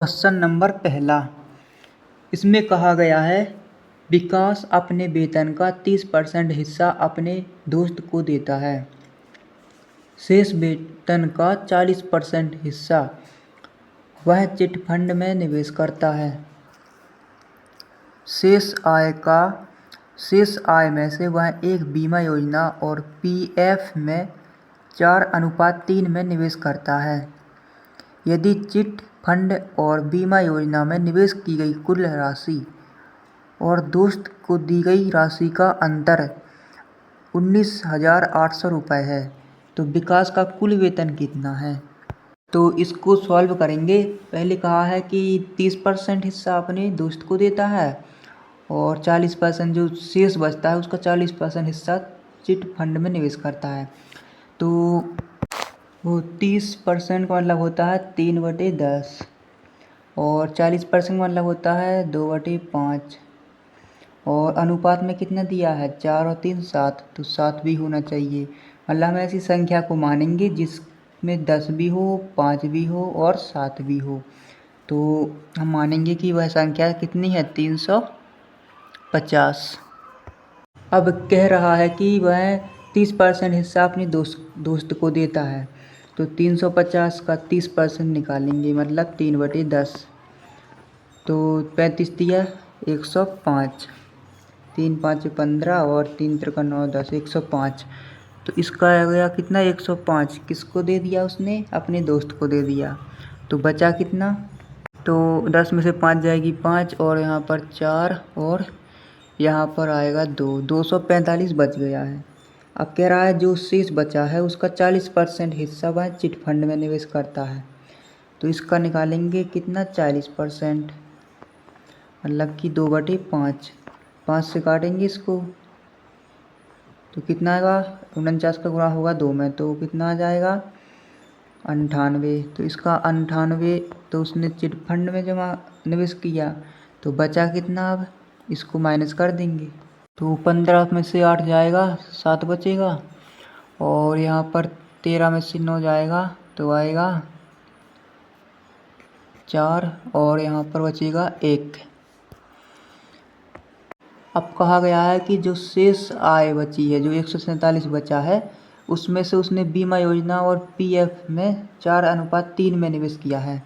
Question number पहला, इसमें कहा गया है विकास अपने वेतन का 30% हिस्सा अपने दोस्त को देता है। शेष वेतन का 40% हिस्सा वह चिट फंड में निवेश करता है। शेष आय में से वह एक बीमा योजना और पीएफ में 4:3 में निवेश करता है। यदि चिट फंड और बीमा योजना में निवेश की गई कुल राशि और दोस्त को दी गई राशि का अंतर 19,800 रुपये है, तो विकास का कुल वेतन कितना है? तो इसको सॉल्व करेंगे। पहले कहा है कि 30% हिस्सा अपने दोस्त को देता है और 40% जो शेष बचता है उसका 40% हिस्सा चिट फंड में निवेश करता है। तो वो 30% का मतलब होता है 3/10 और 40% का मतलब होता है 2/5 और अनुपात में कितना दिया है 4 और 3 7, तो 7 भी होना चाहिए। मतलब हम ऐसी संख्या को मानेंगे जिसमें 10 भी हो, 5 भी हो और 7 भी हो। तो हम मानेंगे कि वह संख्या कितनी है 350। अब कह रहा है कि वह 30% हिस्सा अपने दोस्त को देता है, तो 350 का 30% निकालेंगे मतलब 3/10। तो 35 दिया 105, 3 5 15 और 3 3 9 10, 105। तो इसका आ गया कितना 105 किसको दे दिया उसने? अपने दोस्त को दे दिया। तो बचा कितना? तो 10 में से 5 जाएगी 5 और यहाँ पर 4 और यहाँ पर आएगा 245 बच गया है। अब कह रहा है जो शेष बचा है उसका 40% हिस्सा वह चिट फंड में निवेश करता है। तो इसका निकालेंगे कितना 40%, मतलब कि 2/5। 5 से काटेंगे इसको तो कितना आएगा 49 का गुणा होगा 2 में, तो कितना आ जाएगा 98। तो इसका 98 तो उसने चिट फंड में जमा निवेश किया, तो बचा कितना? अब इसको माइनस कर देंगे तो 15 में से 8 जाएगा 7 बचेगा और यहाँ पर 13 में से 9 जाएगा तो आएगा 4 और यहाँ पर बचेगा 1। अब कहा गया है कि जो शेष आय बची है, जो 147 बचा है, उसमें से उसने बीमा योजना और पीएफ में 4:3 में निवेश किया है।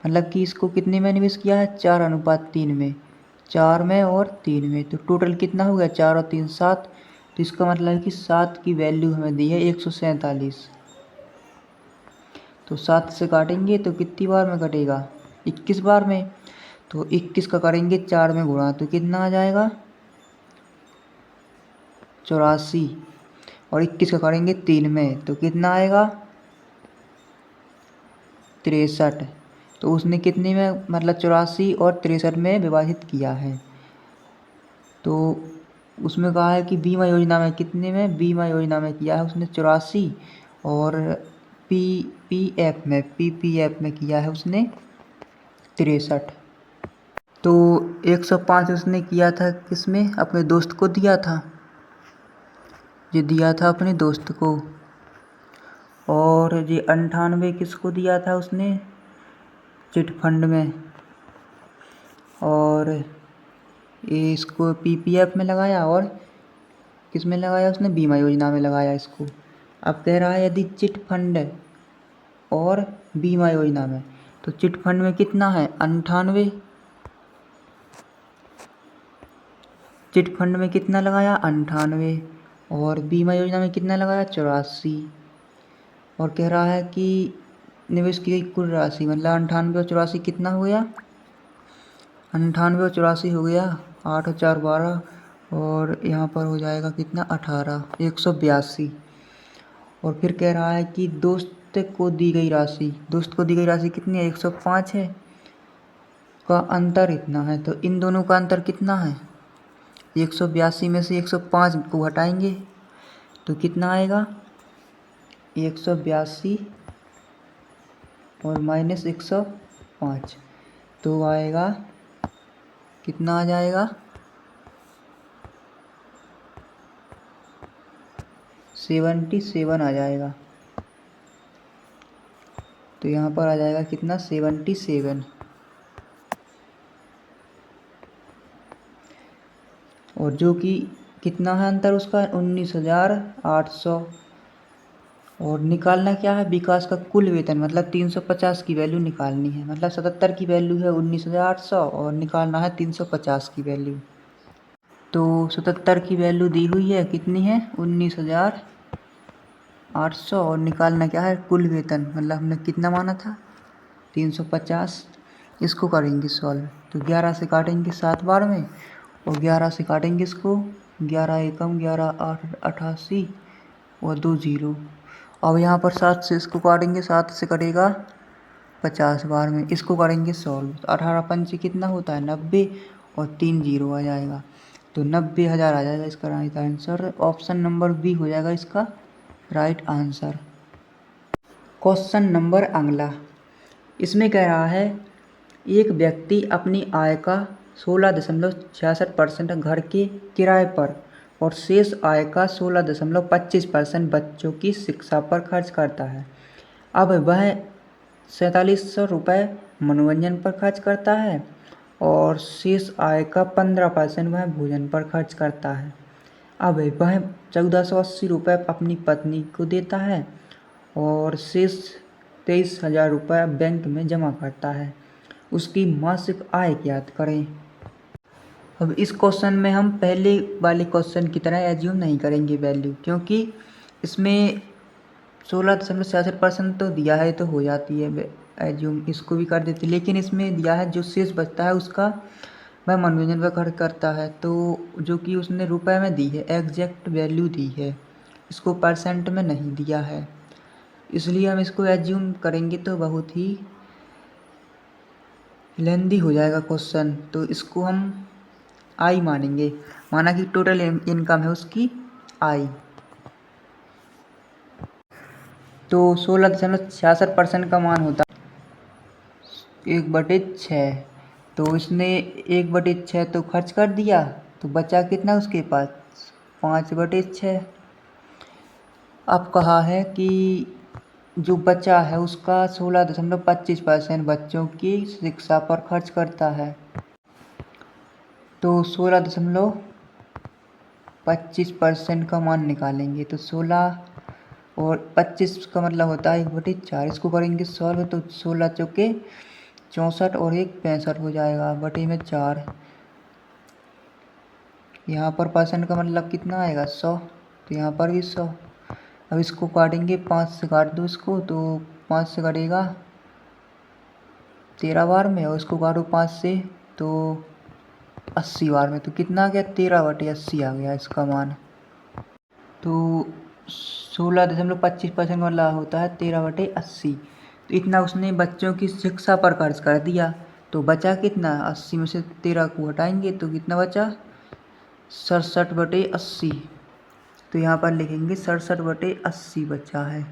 मतलब कि इसको कितने में निवेश किया है 4:3 में, 4 में और 3 में। तो टोटल कितना हो गया 4 और 3 7। तो इसका मतलब है कि 7 की वैल्यू हमें दी है 147। तो 7 से काटेंगे तो कितनी बार में कटेगा 21 बार में। तो 21 का करेंगे 4 में गुणा तो कितना आ जाएगा 84 और 21 का करेंगे 3 में तो कितना आएगा 63। तो उसने कितने में मतलब 84 और 63 में विभाजित किया है। तो उसमें कहा है कि बीमा योजना में कितने में, बीमा योजना में किया है उसने 84 और पीपीएफ में किया है उसने 63। तो 105 उसने किया था किसमें? अपने दोस्त को दिया था, ये दिया था अपने दोस्त को। और ये 98 किसको दिया था उसने? चिट फंड में। और ये इसको पीपीएफ में लगाया और किस में लगाया उसने? बीमा योजना में लगाया इसको। अब कह रहा है यदि चिट फंड और बीमा योजना में, तो चिट फंड में कितना है 98, चिट फंड में कितना लगाया 98 और बीमा योजना में कितना लगाया 84। और कह रहा है कि निवेश की गई कुल राशि मतलब 98 और 84 कितना हो गया 98 और 84 हो गया 8 और 4 12 और यहाँ पर हो जाएगा कितना 18, 182। और फिर कह रहा है कि दोस्त को दी गई राशि, दोस्त को दी गई राशि कितनी है 105 है, का अंतर इतना है। तो इन दोनों का अंतर कितना है 182 में से 105 को हटाएंगे तो कितना आएगा 182 और माइनस 105, तो आएगा कितना आ जाएगा 77 आ जाएगा। तो यहाँ पर आ जाएगा कितना 77। और जो कि कितना है अंतर उसका 19,800। और निकालना क्या है, विकास का कुल वेतन, मतलब 350 की वैल्यू निकालनी है। मतलब 77 की वैल्यू है 19,800 और निकालना है 350 की वैल्यू। तो 77 की वैल्यू दी हुई है, कितनी है 19,800 और निकालना क्या है कुल वेतन, मतलब हमने कितना माना था 350। इसको करेंगे सॉल्व, तो 11 से काटेंगे 7 बार में और 11 से काटेंगे इसको, 11 एकम 11 8 88 और 2 जीरो। अब यहाँ पर 7 से इसको काटेंगे, 7 से कटेगा 50 बार में। इसको करेंगे सॉल्व, तो 18 पंचे कितना होता है 90 और 3 जीरो आ जाएगा, तो 90,000 आ जाएगा इसका right answer. Option number B हो जाएगा इसका राइट आंसर। क्वेश्चन नंबर अगला, इसमें कह रहा है एक व्यक्ति अपनी आय का 16.66% घर के किराए पर और शेष आय का 16.25% बच्चों की शिक्षा पर खर्च करता है। अब वह 4700 रुपये मनोरंजन पर खर्च करता है और शेष आय का 15% वह भोजन पर खर्च करता है। अब वह 1480 रुपये अपनी पत्नी को देता है और शेष 23,000 रुपये बैंक में जमा करता है। उसकी मासिक आय ज्ञात करें। अब इस क्वेश्चन में हम पहले वाले क्वेश्चन की तरह एज्यूम नहीं करेंगे वैल्यू, क्योंकि इसमें 16.66% तो दिया है तो हो जाती है एज्यूम, इसको भी कर देते। लेकिन इसमें दिया है जो शेष बचता है उसका वह मनोरंजन पर खर्च करता है, तो जो कि उसने रुपए में दी है, एग्जैक्ट वैल्यू दी है, इसको परसेंट में नहीं दिया है, इसलिए हम इसको एज्यूम करेंगे तो बहुत ही लेंदी हो जाएगा क्वेश्चन। तो इसको हम आई मानेंगे, माना कि टोटल इनकम है उसकी आई। तो 16.66% का मान होता है 1/6। तो इसने 1/6 तो खर्च कर दिया, तो बचा कितना उसके पास 5/6। अब कहा है कि जो बचा है उसका 16.25% बच्चों की शिक्षा पर खर्च करता है। तो 16.25% का मान निकालेंगे, तो 16 और 25 का मतलब होता है 1/4। इसको करेंगे सॉल्व, तो 16 चौके 64 और 1 65 हो जाएगा, बटे में 4। यहाँ पर परसेंट का मतलब कितना आएगा 100, तो यहाँ पर भी 100। अब इसको काटेंगे, 5 से काट दो इसको, तो 5 से कटेगा 13 बार में और इसको काटो 5 से तो 80 बार में, तो कितना आ गया 13/80 आ गया इसका मान। तो 16.25% वाला होता है 13/80। तो इतना उसने बच्चों की शिक्षा पर खर्च कर दिया, तो बचा कितना 80 में से 13 को हटाएंगे तो कितना बचा 67/80। तो यहाँ पर लिखेंगे 67/80 बचा है।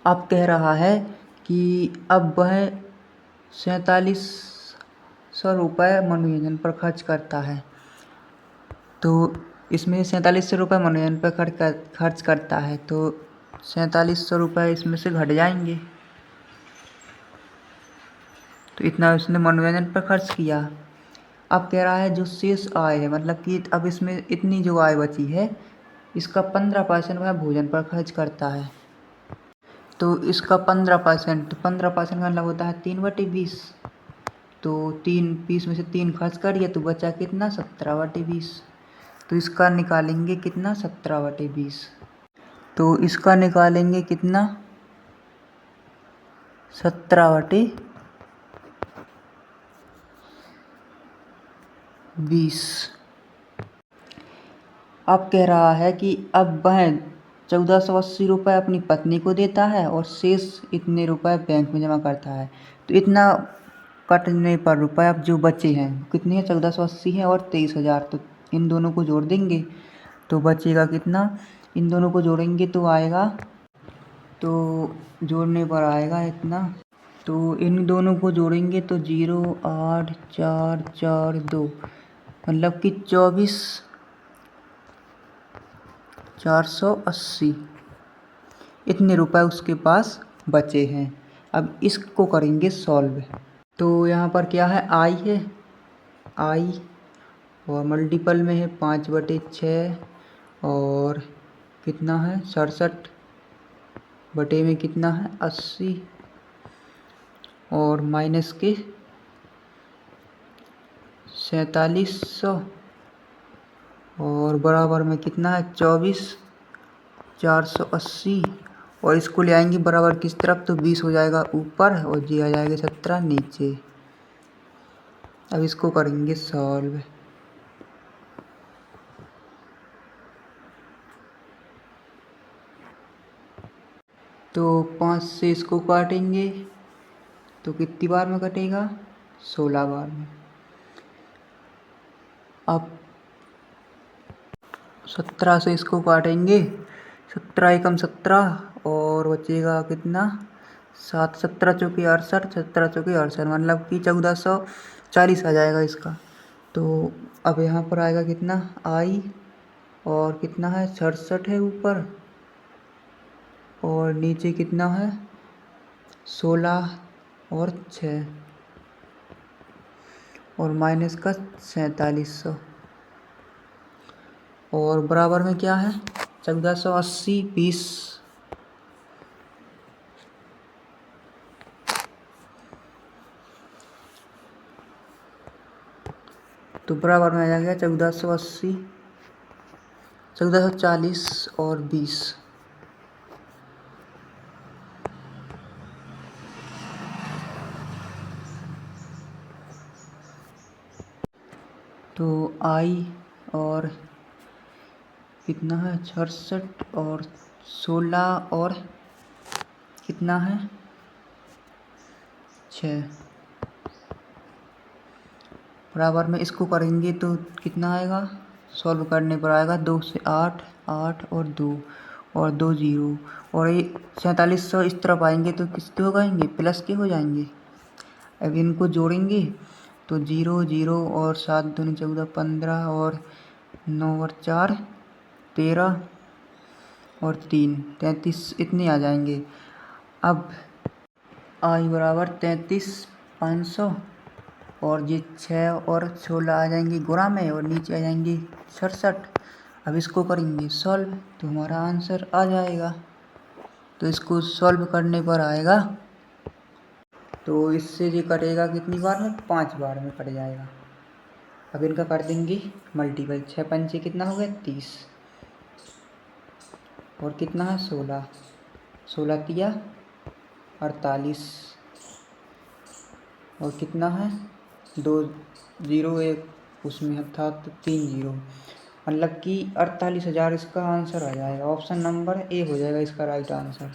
अब कह रहा है कि अब वह 4700 रुपये मनोरंजन पर खर्च करता है। तो इसमें 4700 रुपये मनोरंजन पर खर्च करता है, तो 4700 रुपये इसमें से घट जाएंगे, तो इतना उसने मनोरंजन पर खर्च किया। अब कह रहा है जो शेष आय है, मतलब कि अब इसमें इतनी जो आय बची है इसका 15% वह भोजन पर खर्च करता है। तो इसका 15% का मतलब होता है 3/20। तो 3/20 में से 3 खर्च करिए तो बचा कितना 17/20। तो इसका निकालेंगे कितना 17/20। तो इसका निकालेंगे कितना 17/20। अब कह रहा है कि अब वह 1480 रुपये अपनी पत्नी को देता है और शेष इतने रुपए बैंक में जमा करता है। तो इतना कटने पर रुपए अब जो बचे हैं कितने हैं 1480 हैं और 23,000, तो इन दोनों को जोड़ देंगे तो बचेगा कितना, इन दोनों को जोड़ेंगे तो आएगा, तो जोड़ने पर आएगा इतना, तो इन दोनों को जोड़ेंगे तो 08442 मतलब कि 24,480 इतने रुपए उसके पास बचे हैं। अब इसको करेंगे सॉल्व, तो यहाँ पर क्या है, आई है, आई और मल्टीपल में है 5/6 और कितना है 67 बटे में कितना है 80 और माइनस के 4700 और बराबर में कितना है 24,480 और इसको ले आएंगे बराबर किस तरफ, तो 20 हो जाएगा ऊपर और जी आ जाएगा 17 नीचे। अब इसको करेंगे सॉल्व। तो 5 से इसको काटेंगे तो कितनी बार में कटेगा, 16 बार में। अब 17 से इसको काटेंगे, 17 एकम 17 और बचेगा कितना 7, 17 चौके 68, 17 चौके 68 मतलब कि 1440 आ जाएगा इसका। तो अब यहाँ पर आएगा कितना आई और कितना है 67 है ऊपर और नीचे कितना है 16 और 6 और माइनस का 4700 और बराबर में क्या है 1480 20 तो बराबर में आ जाएगा 1480 1440 और 20। तो आई और कितना है 66 और 16 और कितना है 6 बराबर में इसको करेंगे तो कितना आएगा, सॉल्व करने पर आएगा 2 से 8 8 और 2 और 2 0 और ये 4700 इस तरफ आएंगे तो किसके हो जाएंगे, प्लस के हो जाएंगे। अब इनको जोड़ेंगे तो 0 0 और 7 दूनी 14 15 और 9 और 4 13 और 3 33 इतने आ जाएंगे। अब आई बराबर 33,500 और ये 6 और 16 आ जाएंगे गुणा में और नीचे आ जाएंगे 67। अब इसको करेंगे सॉल्व तो हमारा आंसर आ जाएगा। तो इसको सॉल्व करने पर आएगा तो इससे ये कटेगा कितनी बार में, 5 बार में कट जाएगा। अब इनका कर देंगे मल्टीपल, 6 पंचे कितना हो गया 30 और कितना है 16 16 तिया 48 और कितना है 2 0 1 उसमें था तो 3 0 मतलब कि 48,000 इसका आंसर आ जाएगा। ऑप्शन नंबर ए हो जाएगा इसका राइट आंसर।